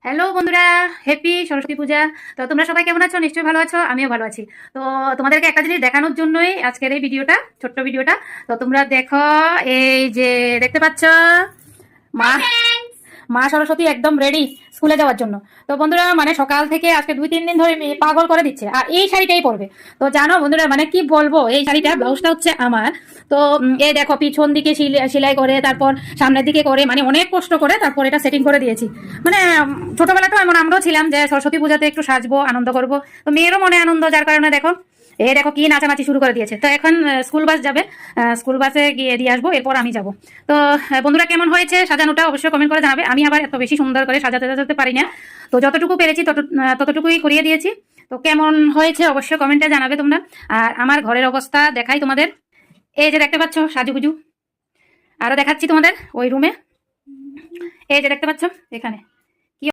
Hello বন্ধুরা, happy Saraswati পূজা। তো তোমরা সবাই কেমন আছো? নিশ্চয়ই ভালো আছো, আমিও ভালো আছি। তো তোমাদেরকে একটা জিনিস দেখানোর জন্যই আজকের এই ভিডিওটা, ছোট্ট ভিডিওটা। তো তোমরা দেখো, এই যে দেখতে পাচ্ছ, মা মা সরস্বতী একদম রেডি স্কুলে যাওয়ার জন্য। তো বন্ধুরা, মানে সকাল থেকে আজকে 2-3 দিন ধরে মেয়ে পাগল করে দিচ্ছে, আর এই শাড়িটাই পরবে। তো জানো বন্ধুরা, মানে কি বলবো, এই শাড়িটা ব্লাউজটা হচ্ছে আমার। তো এই দেখো, পিছন দিকে সেলাই করে, তারপর সামনের দিকে করে, মানে অনেক কষ্ট করে তারপর এটা সেটিং করে দিয়েছি। মানে ছোটবেলাটাও এমন আমরাও ছিলাম যে সরস্বতী পূজাতে একটু সাজবো, আনন্দ করব। তো মেয়েরও মনে আনন্দ, যার কারণে দেখো এ দেখো কি নাচানাচি শুরু করে দিয়েছে। তো এখন স্কুল বাস যাবে, স্কুল বাসে গিয়ে দিয়ে আসবো, এরপর আমি যাব। তো বন্ধুরা, কেমন হয়েছে সাজানোটা অবশ্যই কমেন্ট করে জানাবে। আমি আবার এত বেশি সুন্দর করে সাজাতে পারি না, তো যতটুকু পেরেছি ততটুকুই করিয়ে দিয়েছি। তো কেমন হয়েছে অবশ্যই কমেন্টে জানাবে তোমরা। আর আমার ঘরের অবস্থা দেখাই তোমাদের। এই যে দেখতে পাচ্ছ সাজুগুজু, আরো দেখাচ্ছি তোমাদের ওই রুমে। এই যে দেখতে পাচ্ছ এখানে